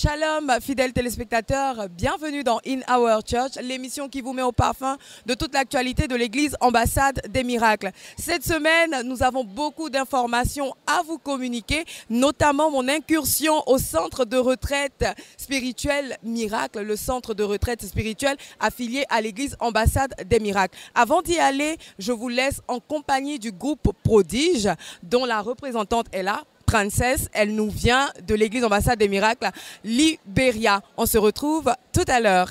Shalom, fidèles téléspectateurs, bienvenue dans In Our Church, l'émission qui vous met au parfum de toute l'actualité de l'église Ambassade des Miracles. Cette semaine, nous avons beaucoup d'informations à vous communiquer, notamment mon incursion au centre de retraite spirituelle Miracle, le centre de retraite spirituelle affilié à l'église Ambassade des Miracles. Avant d'y aller, je vous laisse en compagnie du groupe Prodige, dont la représentante est là. Princesse, elle nous vient de l'église Ambassade des Miracles, Libéria. On se retrouve tout à l'heure.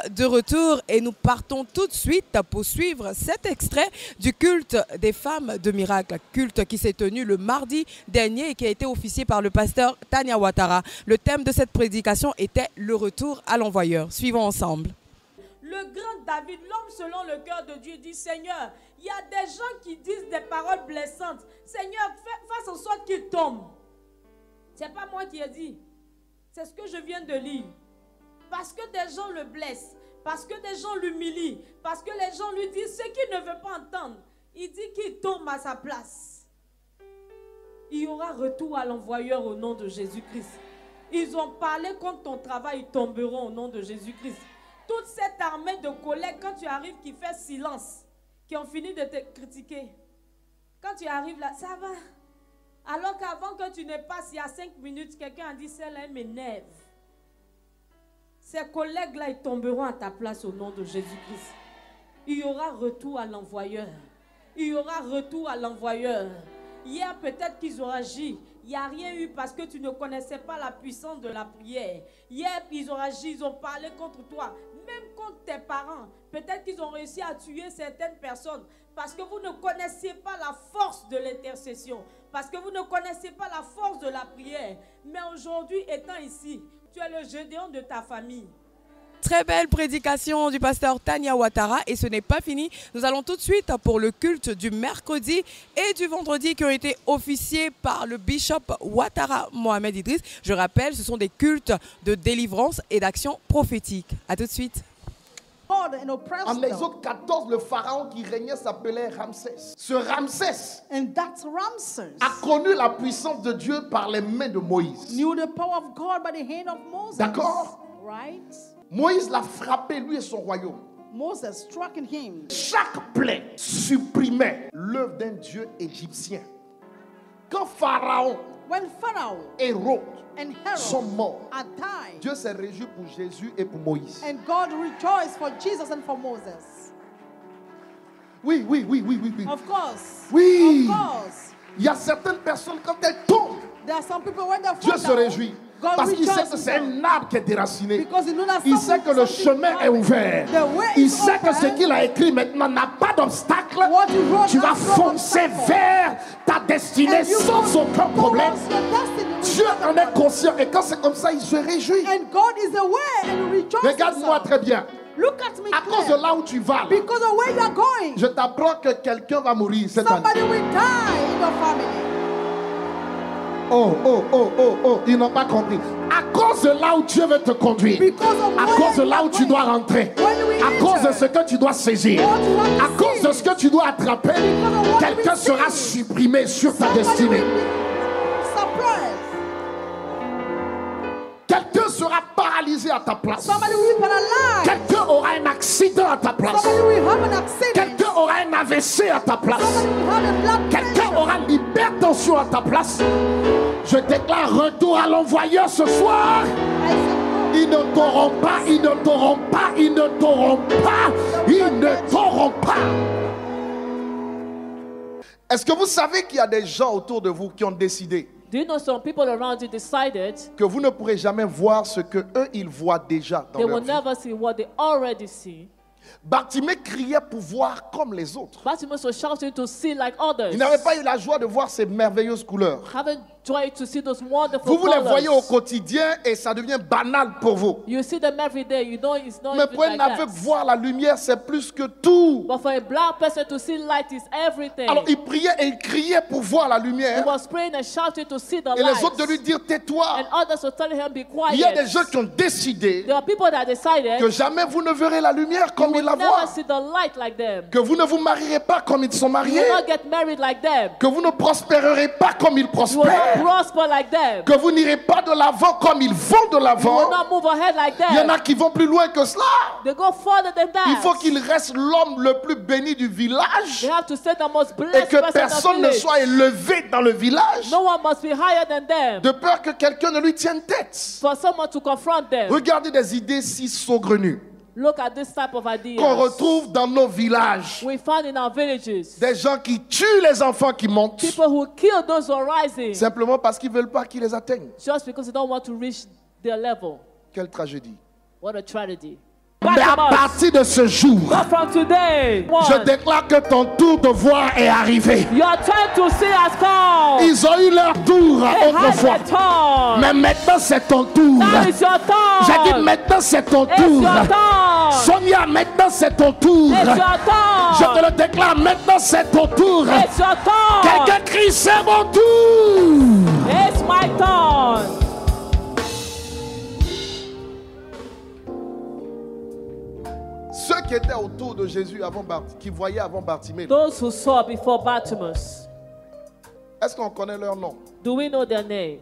De retour et nous partons tout de suite pour suivre cet extrait du culte des femmes de miracle, culte qui s'est tenu le mardi dernier et qui a été officié par le pasteur Tanya Ouattara. Le thème de cette prédication était le retour à l'envoyeur. Suivons ensemble. Le grand David, l'homme selon le cœur de Dieu, dit: Seigneur, il y a des gens qui disent des paroles blessantes. Seigneur, fais en sorte qu'ils tombent. C'est pas moi qui ai dit, c'est ce que je viens de lire. Parce que des gens le blessent, parce que des gens l'humilient, parce que les gens lui disent ce qu'il ne veut pas entendre. Il dit qu'il tombe à sa place. Il y aura retour à l'envoyeur au nom de Jésus-Christ. Ils ont parlé contre ton travail, ils tomberont au nom de Jésus-Christ. Toute cette armée de collègues, quand tu arrives, qui fait silence, qui ont fini de te critiquer. Quand tu arrives là, ça va. Alors qu'avant que tu ne passes, il y a 5 minutes, quelqu'un a dit, celle-là, elle m'énerve. Ces collègues-là, ils tomberont à ta place au nom de Jésus-Christ. Il y aura retour à l'envoyeur. Il y aura retour à l'envoyeur. Hier, peut-être qu'ils ont agi. Il n'y a rien eu parce que tu ne connaissais pas la puissance de la prière. Hier, ils ont agi, ils ont parlé contre toi. Même contre tes parents. Peut-être qu'ils ont réussi à tuer certaines personnes parce que vous ne connaissiez pas la force de l'intercession. Parce que vous ne connaissez pas la force de la prière. Mais aujourd'hui, étant ici, tu es le Gédéon de ta famille. Très belle prédication du pasteur Tanya Ouattara et ce n'est pas fini. Nous allons tout de suite pour le culte du mercredi et du vendredi qui ont été officiés par le bishop Ouattara Mohamed Idriss. Je rappelle, ce sont des cultes de délivrance et d'action prophétique. A tout de suite. En Exode 14, le pharaon qui régnait s'appelait Ramsès. Ce Ramsès a connu la puissance de Dieu par les mains de Moïse. D'accord? Right? Moïse l'a frappé, lui et son royaume. Moses struck him. Chaque plaie supprimait l'œuvre d'un dieu égyptien. Quand Pharaon et Hérode sont morts, Dieu s'est réjoui pour Jésus et pour Moïse. And God rejoiced for Jesus and for Moses. Oui. Of course. Oui. Of course. Il y a certaines personnes, quand elles tombent, There are some people when they fall Dieu se down, réjouit. God Parce qu'il sait rejoices que c'est un arbre qui est déraciné. Because he knows that Il sait que le chemin est ouvert. Il sait que ce qu'il a écrit maintenant n'a pas d'obstacle. Tu vas foncer vers ta destinée sans aucun problème. Dieu en est conscient et quand c'est comme ça, il se réjouit. And God is aware and rejoices. Regarde-moi très bien. Look at me à cause de là où tu vas, because of where you are going, je t'apprends que quelqu'un va mourir cette année. Somebody will die in your family. Oh, ils n'ont pas compris. À cause de là où Dieu veut te conduire, à cause de là où tu dois rentrer, à cause de ce que tu dois saisir, à cause de ce que tu dois attraper, quelqu'un sera supprimé sur ta destinée. Quelqu'un sera paralysé à ta place. Quelqu'un aura un accident à ta place. Quelqu'un aura un AVC à ta place. Quelqu'un aura l'hypertension à ta place. Je déclare retour à l'envoyeur ce soir. Ils ne t'auront pas, ils ne t'auront pas, ils ne t'auront pas, ils ne t'auront pas. Est-ce que vous savez qu'il y a des gens autour de vous qui ont décidé Do you know some people around you decided que vous ne pourrez jamais voir ce que eux ils voient déjà dans they leur will vie? never see what they already see? Bartimée criait pour voir comme les autres. Bartimaeus was shouting to see like others. Il n'avait pas eu la joie de voir ces merveilleuses couleurs. Haven't joy to see those wonderful Vous les colors. voyez au quotidien et ça devient banal pour vous. You see them every day. You know it's not Mais even pour un like aveugle, that. voir la lumière, c'est plus que tout. But for a black person to see light is everything. Alors il priait et il criait pour voir la He lumière. was praying and shouting to see the Et light. les autres de lui dire tais-toi. And others were telling him be quiet. Il y a des gens qui ont décidé There are people that decided que jamais vous ne verrez la lumière comme you ils la will never voient. see the light like them. Que vous ne vous marierez pas comme ils sont You mariés. will not get married like them. Que vous ne prospérerez pas comme ils You will prospèrent. not prosper like them. Que vous n'irez pas de l'avant comme ils vont de You will l'avant. not move ahead like Il y en them. a qui vont plus loin que cela. They go further than that. Il faut qu'il reste l'homme le plus béni du village They have to say the most et blessed que person in the personne ne village. soit élevé dans le village No one must be higher than them. de peur que quelqu'un ne lui tienne tête. For someone to confront them. Regardez des idées si saugrenues Look at this type of ideas. qu'on retrouve dans nos villages. We find in our villages. Des gens qui tuent les enfants qui montent People who kill those who are rising simplement parce qu'ils ne veulent pas qu'ils les atteignent. just because they don't want to reach their level. Quelle tragédie. What a tragedy. Mais à partir de ce jour, But from today, je déclare que ton tour de voir est arrivé. your turn to see has come. Ils ont eu leur tour They had autrefois. their turn. Mais maintenant c'est ton tour. Now it's your turn. J'ai dit maintenant c'est ton It's tour. your turn. Sonia, maintenant c'est ton tour. It's your turn. Je te le déclare, maintenant c'est ton tour. It's your turn. Quelqu'un crie, c'est mon tour. It's my turn. Ceux qui étaient autour de Jésus avant qui voyaient avant Bartimée, Those who saw before Bartimaeus, est-ce qu'on connaît leur nom? do we know their name?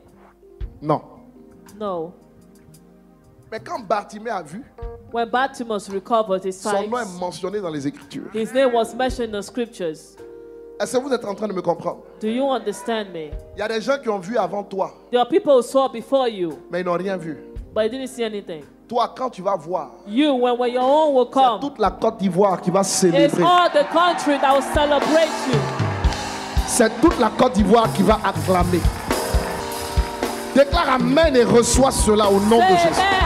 Non. No. Mais quand Bartimée a vu, When Bartimaeus recovered his son sight, nom est mentionné dans les Écritures. his name was mentioned in the scriptures. Est-ce que vous êtes en train de me comprendre? Do you understand me? Il y a des gens qui ont vu avant toi, There are people who saw before you, mais ils n'ont rien vu. but you didn't see anything. Toi, quand tu vas voir, You, when your own will c'est come, toute la Côte d'Ivoire qui va it's célébrer. all the country that will celebrate you. C'est toute la Côte d'Ivoire qui va acclamer. Déclare Amen et reçois cela au nom de Say Jésus. amen.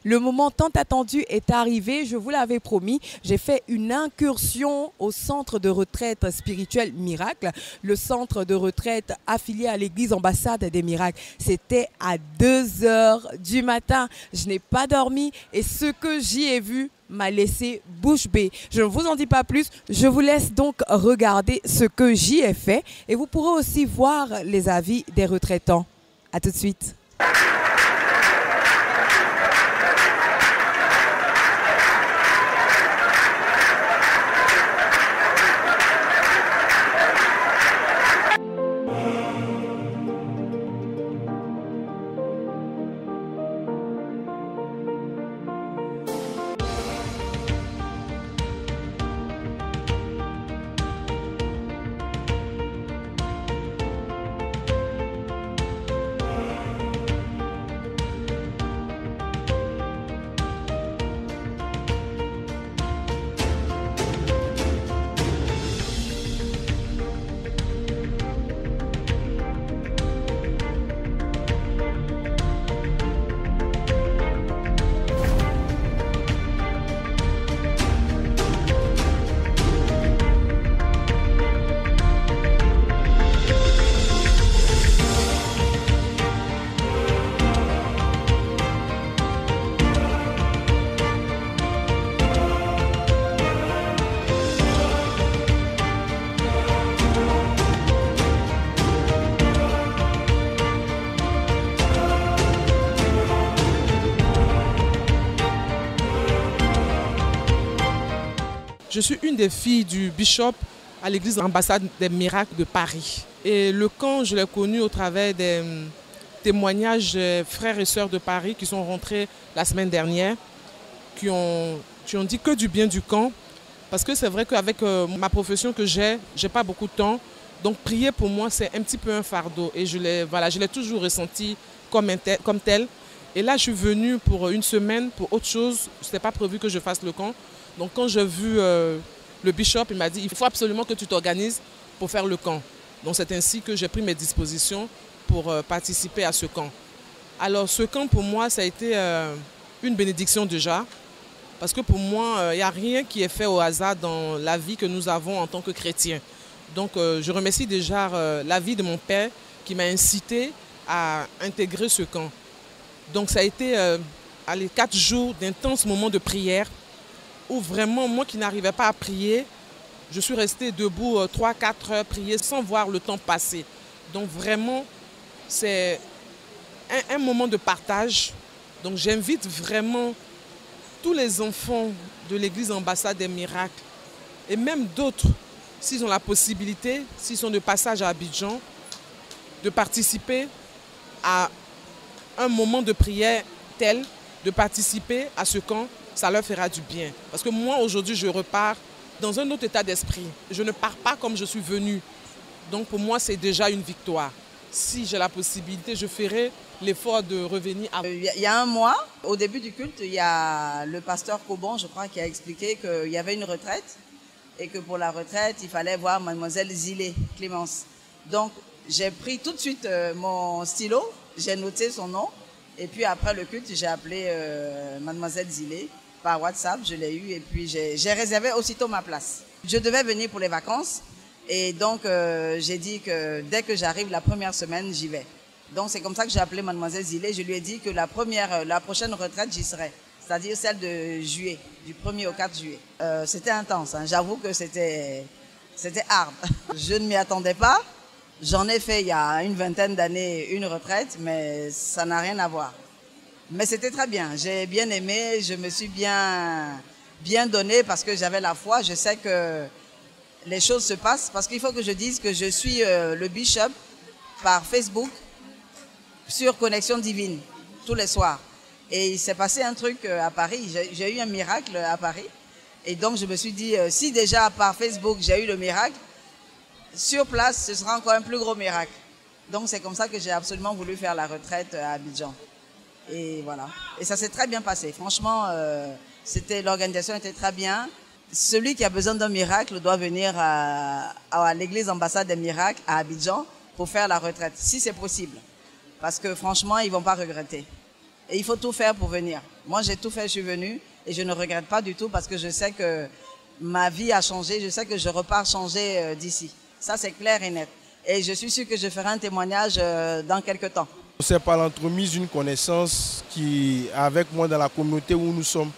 Le moment tant attendu est arrivé, je vous l'avais promis. J'ai fait une incursion au centre de retraite spirituel Miracle, le centre de retraite affilié à l'église Ambassade des Miracles. C'était à 2h du matin. Je n'ai pas dormi et ce que j'y ai vu m'a laissé bouche bée. Je ne vous en dis pas plus, je vous laisse donc regarder ce que j'y ai fait et vous pourrez aussi voir les avis des retraitants. À tout de suite. Je suis une des filles du bishop à l'église Ambassade des Miracles de Paris. Et le camp, je l'ai connu au travers des témoignages des frères et sœurs de Paris qui sont rentrés la semaine dernière, qui ont dit que du bien du camp. Parce que c'est vrai qu'avec ma profession que j'ai pas beaucoup de temps. Donc prier pour moi, c'est un petit peu un fardeau. Et je l'ai toujours ressenti comme tel. Et là, je suis venue pour une semaine, pour autre chose. Ce n'était pas prévu que je fasse le camp. Donc quand j'ai vu le bishop, il m'a dit, il faut absolument que tu t'organises pour faire le camp. Donc c'est ainsi que j'ai pris mes dispositions pour participer à ce camp. Alors ce camp, pour moi, ça a été une bénédiction déjà. Parce que pour moi, il n'y a rien qui est fait au hasard dans la vie que nous avons en tant que chrétiens. Donc je remercie déjà la vie de mon père qui m'a incité à intégrer ce camp. Donc ça a été 4 jours d'intenses moments de prière où vraiment, moi qui n'arrivais pas à prier, je suis restée debout 3-4 heures prier sans voir le temps passer. Donc vraiment, c'est un moment de partage. Donc j'invite vraiment tous les enfants de l'église Ambassade des Miracles et même d'autres, s'ils ont la possibilité, s'ils sont de passage à Abidjan, de participer à un moment de prière tel, de participer à ce camp, ça leur fera du bien. Parce que moi, aujourd'hui, je repars dans un autre état d'esprit. Je ne pars pas comme je suis venue. Donc pour moi, c'est déjà une victoire. Si j'ai la possibilité, je ferai l'effort de revenir. Il y a un mois, au début du culte, il y a le pasteur Cobon, je crois, qui a expliqué qu'il y avait une retraite et que pour la retraite, il fallait voir mademoiselle Zilé, Clémence. Donc, j'ai pris tout de suite mon stylo, j'ai noté son nom et puis après le culte, j'ai appelé mademoiselle Zilé par WhatsApp, je l'ai eu et puis j'ai réservé aussitôt ma place. Je devais venir pour les vacances et donc j'ai dit que dès que j'arrive la première semaine, j'y vais. Donc c'est comme ça que j'ai appelé mademoiselle Zilé. Je lui ai dit que la prochaine retraite, j'y serai. C'est-à-dire celle de juillet, du 1er au 4 juillet. C'était intense, hein. J'avoue que c'était hard. Je ne m'y attendais pas. J'en ai fait il y a une vingtaine d'années une retraite, mais ça n'a rien à voir. Mais c'était très bien. J'ai bien aimé, je me suis bien donné parce que j'avais la foi. Je sais que les choses se passent parce qu'il faut que je dise que je suis le bishop par Facebook sur Connexion Divine, tous les soirs. Et il s'est passé un truc à Paris, j'ai eu un miracle à Paris. Et donc je me suis dit, si déjà par Facebook j'ai eu le miracle, sur place ce sera encore un plus gros miracle. Donc c'est comme ça que j'ai absolument voulu faire la retraite à Abidjan. Et voilà. Et ça s'est très bien passé. Franchement, l'organisation était très bien. Celui qui a besoin d'un miracle doit venir à l'église Ambassade des Miracles à Abidjan pour faire la retraite, si c'est possible. Parce que franchement, ils ne vont pas regretter. Et il faut tout faire pour venir. Moi, j'ai tout fait, je suis venue et je ne regrette pas du tout parce que je sais que ma vie a changé, je sais que je repars changer d'ici. Ça, c'est clair et net. Et je suis sûre que je ferai un témoignage dans quelques temps. C'est par l'entremise d'une connaissance qui, avec moi dans la communauté où nous sommes,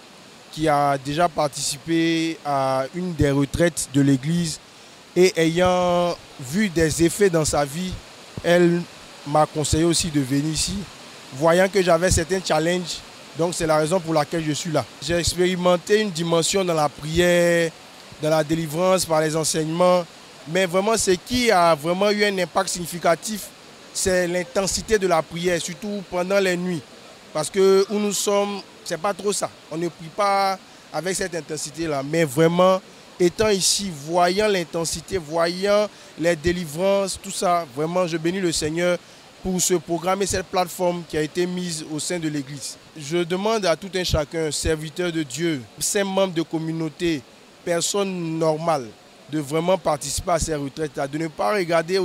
qui a déjà participé à une des retraites de l'église et ayant vu des effets dans sa vie, elle m'a conseillé aussi de venir ici, voyant que j'avais certains challenges. Donc c'est la raison pour laquelle je suis là. J'ai expérimenté une dimension dans la prière, dans la délivrance, par les enseignements. Mais vraiment, ce qui a vraiment eu un impact significatif, c'est l'intensité de la prière, surtout pendant les nuits. Parce que où nous sommes, c'est pas trop ça. On ne prie pas avec cette intensité-là. Mais vraiment, étant ici, voyant l'intensité, voyant les délivrances, tout ça, vraiment, je bénis le Seigneur pour ce programme et cette plateforme qui a été mise au sein de l'Église. Je demande à tout un chacun, serviteur de Dieu, saint membre de communauté, personne normale, de vraiment participer à ces retraites, de ne pas regarder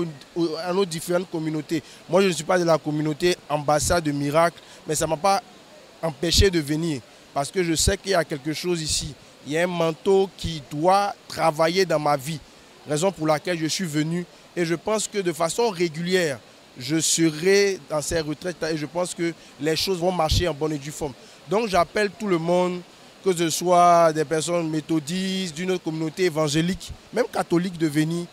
à nos différentes communautés. Moi, je ne suis pas de la communauté Ambassade de Miracles, mais ça ne m'a pas empêché de venir parce que je sais qu'il y a quelque chose ici. Il y a un manteau qui doit travailler dans ma vie, raison pour laquelle je suis venu et je pense que de façon régulière, je serai dans ces retraites et je pense que les choses vont marcher en bonne et due forme. Donc j'appelle tout le monde, que ce soit des personnes méthodistes, d'une autre communauté évangélique, même catholique, de venir.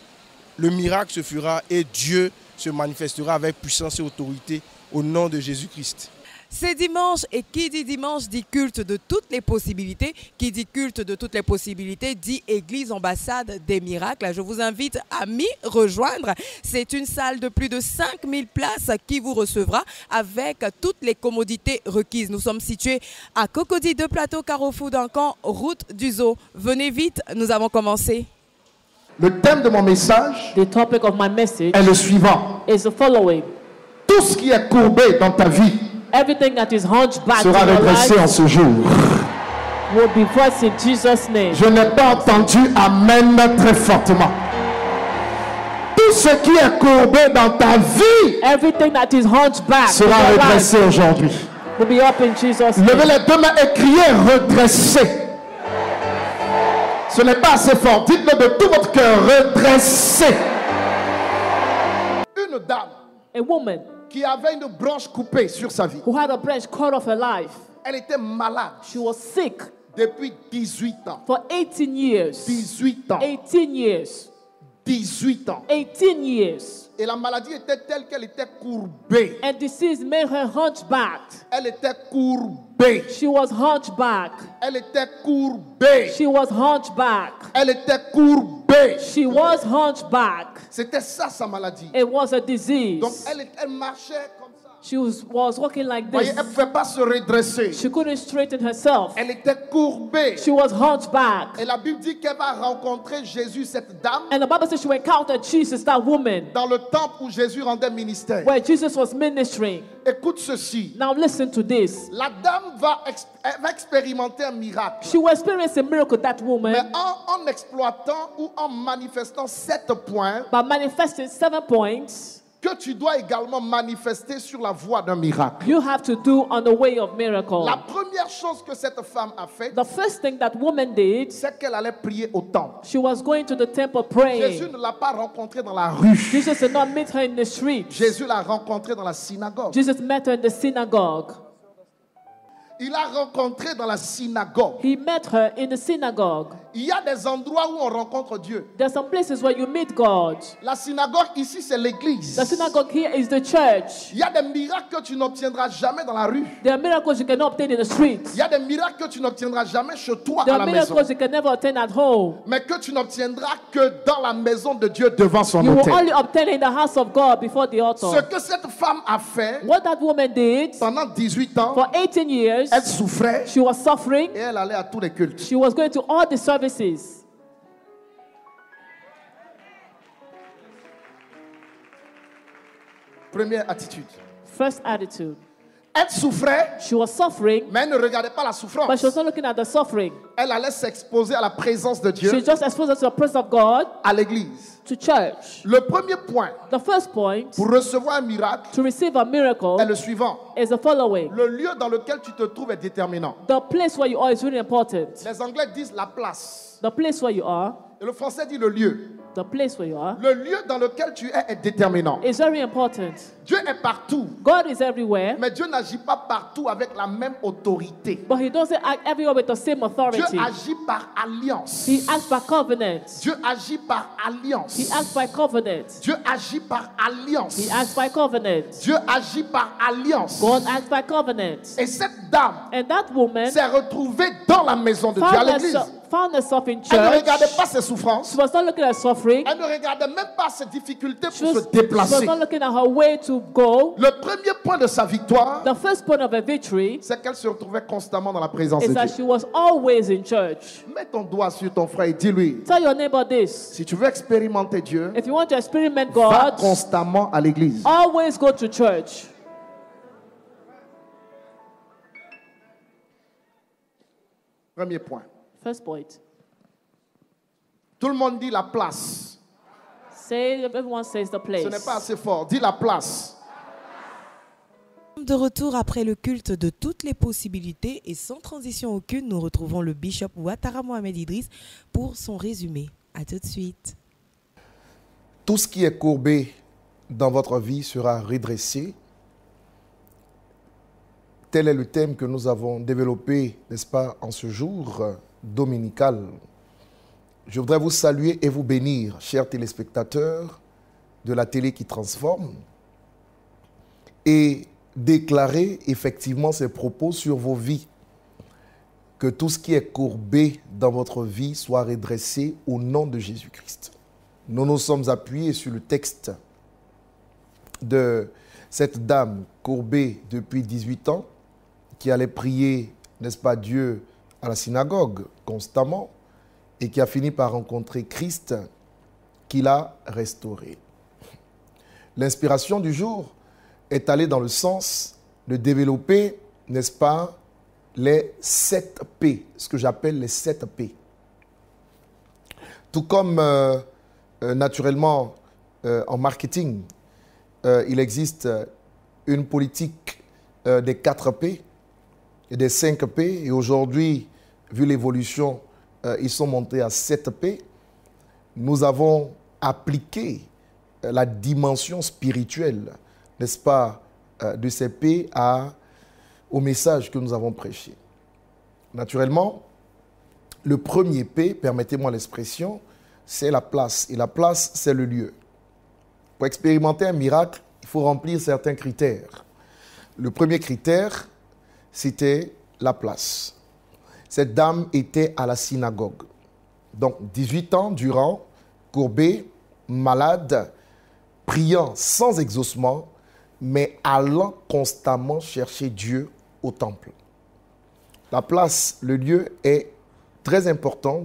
Le miracle se fera et Dieu se manifestera avec puissance et autorité au nom de Jésus-Christ. C'est dimanche et qui dit dimanche dit culte de toutes les possibilités. Qui dit culte de toutes les possibilités dit Église Ambassade des Miracles. Je vous invite à m'y rejoindre. C'est une salle de plus de 5000 places qui vous recevra avec toutes les commodités requises. Nous sommes situés à Cocody de Plateau, Carrefour d'Ancan, route du Zoo. Venez vite, nous avons commencé. Le thème de mon message The topic of my message est le suivant. is the following. Tout ce qui est courbé dans ta vie Everything that is hunchback in sera your redressé en life ce jour. will be blessed in Jesus' name. Je n'ai pas entendu Amen très fortement. Tout ce qui est courbé dans ta vie Everything that is hunchback in sera your life redressé aujourd'hui. will be up in Jesus' Levez name. les deux mains et criez redressé. Ce n'est pas assez fort. Dites-le de tout votre cœur. Redressé. Une dame A woman qui avait une branche coupée sur sa vie. who had a branch cut off her life. Elle était malade She was sick depuis 18 ans. for 18 years. 18 ans. 18 years. 18 ans. 18 years. Et la maladie était telle qu'elle était courbée. And disease made her hunchbacked. Elle était courbée. She was hunchbacked. Elle était courbée. She was hunchbacked. Elle était courbée. She was hunchbacked. C'était ça sa maladie. It was a disease. Donc elle marchait comme ça. She was walking like Voyez, this. elle ne pouvait pas se redresser. She couldn't straighten herself. Elle était courbée. She was hunchbacked. Et la Bible dit qu'elle va rencontrer Jésus, cette dame, And the Bible says she encountered Jesus, that woman, dans le temple où Jésus rendait ministère. where Jesus was ministering. Écoute ceci. Now listen to this. La dame elle va expérimenter un miracle. She will experience a miracle, that Mais woman, en exploitant ou en manifestant 7 points by manifesting 7 points que tu dois également manifester sur la voie d'un miracle. you have to do on the way of miracle. La première chose que cette femme a faite, The first thing that woman did, c'est qu'elle allait prier au temple. she was going to the temple Jésus praying. ne l'a pas rencontrée dans la rue. Jesus did not meet her in the street. Jésus l'a rencontrée dans la synagogue. Jesus met her in the synagogue. Il l'a rencontrée dans la synagogue. He met her in the synagogue. Il y a des endroits où on rencontre Dieu. There's some places where you meet God. La synagogue ici, c'est l'église. The synagogue here is the church. Il y a des miracles que tu n'obtiendras jamais dans la rue. There are miracles you cannot obtain in the street. Il y a des miracles que tu n'obtiendras jamais chez toi There à are la maison. miracles you can never obtain at home. Mais que tu n'obtiendras que dans la maison de Dieu devant son You will autel. only obtain in the house of God before the Ce altar. que cette femme a fait What that woman did pendant 18 ans, for 18 years, elle souffrait she was suffering. et elle allait à tous les cultes. She was going to all the services. Première attitude. First attitude. Elle souffrait, She was suffering, mais elle ne regardait pas la but she souffrance. was not looking at the suffering. Elle allait s'exposer à la présence de Dieu, She just exposed her to the presence of God, à l'église. to church. Le premier point The first point pour recevoir un miracle to receive a miracle est le suivant. is the following. Le lieu dans lequel tu te trouves est déterminant. The place where you are is really important. Les Anglais disent la place. The place where you are, Et le Français dit le lieu. the place where you are, Le lieu dans lequel tu es est déterminant. is very important. Dieu est partout, God is everywhere, mais Dieu n'agit pas partout avec la même autorité. but He doesn't act everywhere with the same Dieu authority. agit par alliance. He acts by covenant. Dieu agit par alliance. He acts by covenant. Dieu agit par alliance. He acts by covenant. Dieu agit par alliance. God acts by covenant. Et cette dame And that woman s'est retrouvée dans la maison de Dieu, à l'église. found herself in Elle ne church. regardait pas ses souffrances. She was not looking at suffering. Elle ne regardait même pas ses difficultés She pour was, se she was déplacer. not looking at her way to go. Le premier point de sa victoire, The first point of her victory c'est qu'elle se retrouvait constamment dans la présence is de that Dieu. she was always in church. Mets ton doigt sur ton frère et dis-lui, Tell your neighbor this. si tu veux expérimenter Dieu, If you want to experiment va God, constamment à l'église. always go to church. Premier point. First point. Tout le monde dit la place. Say, everyone says the place. Ce n'est pas assez fort. Dis la place. De retour après le culte de toutes les possibilités et sans transition aucune, nous retrouvons le bishop Ouattara Mohamed Idriss pour son résumé. À tout de suite. Tout ce qui est courbé dans votre vie sera redressé. Tel est le thème que nous avons développé, n'est-ce pas, en ce jour dominical. Je voudrais vous saluer et vous bénir, chers téléspectateurs de la télé qui transforme. Et déclarer effectivement ces propos sur vos vies. Que tout ce qui est courbé dans votre vie soit redressé au nom de Jésus-Christ. Nous nous sommes appuyés sur le texte de cette dame courbée depuis 18 ans qui allait prier, n'est-ce pas, Dieu à la synagogue constamment et qui a fini par rencontrer Christ qui l'a restaurée. L'inspiration du jour est allée dans le sens de développer, n'est-ce pas, les 7 P, ce que j'appelle les 7 P. Tout comme naturellement en marketing, il existe une politique des 4 P et des 5 P. Et aujourd'hui, vu l'évolution, ils sont montés à 7 P. Nous avons appliqué la dimension spirituelle, n'est-ce pas, de ces P au message que nous avons prêché. Naturellement, le premier P, permettez-moi l'expression, c'est la place. Et la place, c'est le lieu. Pour expérimenter un miracle, il faut remplir certains critères. Le premier critère, c'était la place. Cette dame était à la synagogue. Donc, 18 ans durant, courbée, malade, priant sans exaucement, mais allant constamment chercher Dieu au temple. La place, le lieu est très important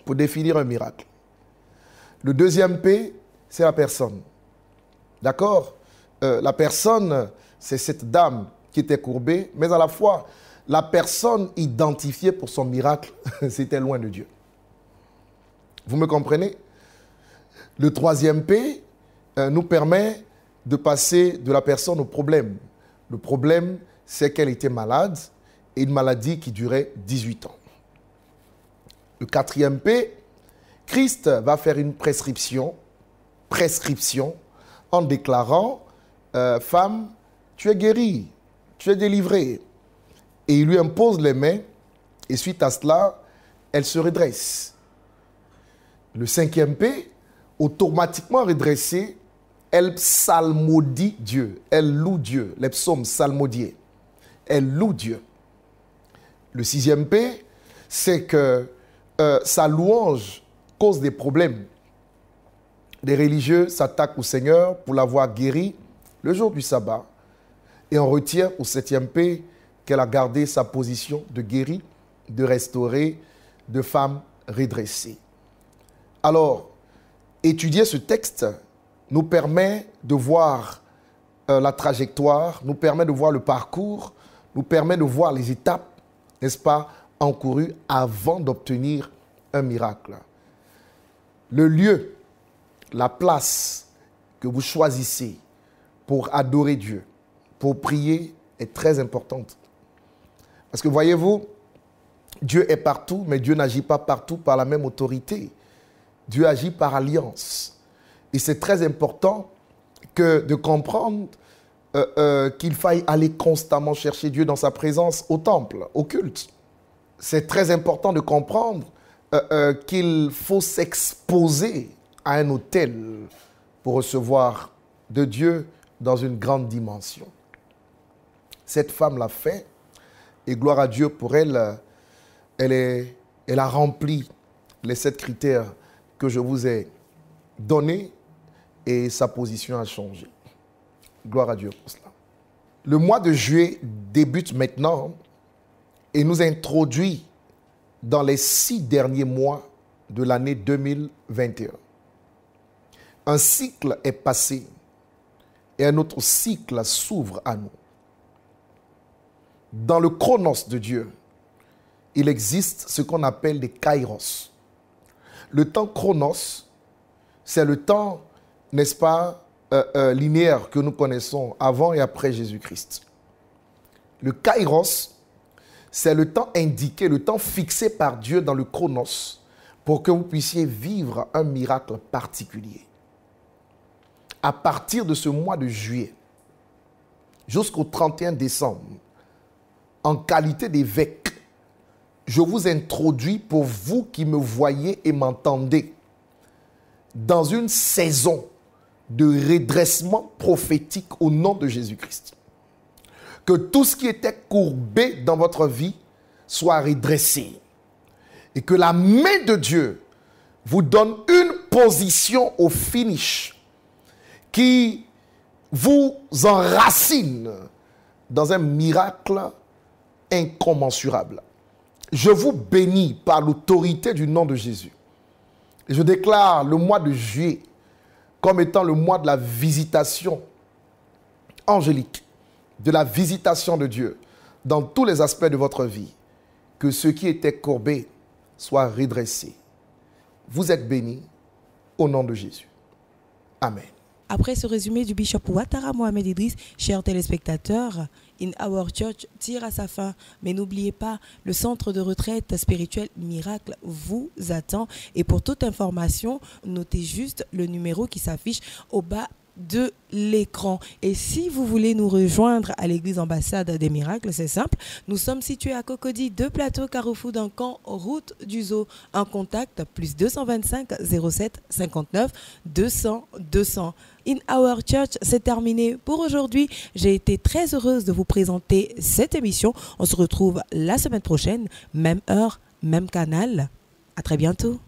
pour définir un miracle. Le deuxième P, c'est la personne. D'accord? La personne, c'est cette dame qui était courbée, mais à la fois, la personne identifiée pour son miracle, c'était loin de Dieu. Vous me comprenez? Le troisième P nous permet de passer de la personne au problème. Le problème, c'est qu'elle était malade, et une maladie qui durait 18 ans. Le quatrième P, Christ va faire une prescription en déclarant « Femme, tu es guérie, tu es délivrée ». Et il lui impose les mains, et suite à cela, elle se redresse. Le cinquième P, automatiquement redressée, elle psalmodie Dieu, elle loue Dieu, les psaumes psalmodiés. Elle loue Dieu. Le sixième P, c'est que sa louange cause des problèmes. Les religieux s'attaquent au Seigneur pour l'avoir guéri le jour du sabbat. Et on retient au septième P qu'elle a gardé sa position de guérie, de restaurée, de femme redressée. Alors, étudier ce texte nous permet de voir la trajectoire, nous permet de voir le parcours, nous permet de voir les étapes, n'est-ce pas, encourues avant d'obtenir un miracle. Le lieu, la place que vous choisissez pour adorer Dieu, pour prier, est très importante. Parce que voyez-vous, Dieu est partout, mais Dieu n'agit pas partout par la même autorité. Dieu agit par alliance. Et c'est très important de comprendre qu'il faille aller constamment chercher Dieu dans sa présence au temple, au culte. C'est très important de comprendre qu'il faut s'exposer à un autel pour recevoir de Dieu dans une grande dimension. Cette femme l'a fait et gloire à Dieu pour elle. Elle a rempli les 7 critères que je vous ai donnés et sa position a changé. Gloire à Dieu pour cela. Le mois de juillet débute maintenant et nous introduit dans les 6 derniers mois de l'année 2021. Un cycle est passé et un autre cycle s'ouvre à nous. Dans le chronos de Dieu, il existe ce qu'on appelle les kairos. Le temps chronos, c'est le temps, n'est-ce pas, linéaire que nous connaissons avant et après Jésus-Christ. Le kairos, c'est le temps indiqué, le temps fixé par Dieu dans le chronos pour que vous puissiez vivre un miracle particulier. À partir de ce mois de juillet jusqu'au 31 décembre, en qualité d'évêque, je vous introduis pour vous qui me voyez et m'entendez dans une saison de redressement prophétique au nom de Jésus-Christ. que tout ce qui était courbé dans votre vie soit redressé. Et que la main de Dieu vous donne une position au finish qui vous enracine dans un miracle incommensurable. Je vous bénis par l'autorité du nom de Jésus. Et je déclare le mois de juillet comme étant le mois de la visitation angélique, de la visitation de Dieu dans tous les aspects de votre vie. Que ce qui était courbé soit redressé. Vous êtes bénis au nom de Jésus. Amen. Après ce résumé du bishop Ouattara Mohamed Idriss, chers téléspectateurs, In Our Church tire à sa fin. Mais n'oubliez pas, le centre de retraite spirituel Miracle vous attend. Et pour toute information, notez juste le numéro qui s'affiche au bas de l'écran. Et si vous voulez nous rejoindre à l'église ambassade des miracles, c'est simple. Nous sommes situés à Cocody, 2 plateaux Carrefour d'Ancan, route du Zoo. Un contact +225 07 59 200 200. In Our Church, c'est terminé pour aujourd'hui. J'ai été très heureuse de vous présenter cette émission. On se retrouve la semaine prochaine, même heure, même canal. À très bientôt.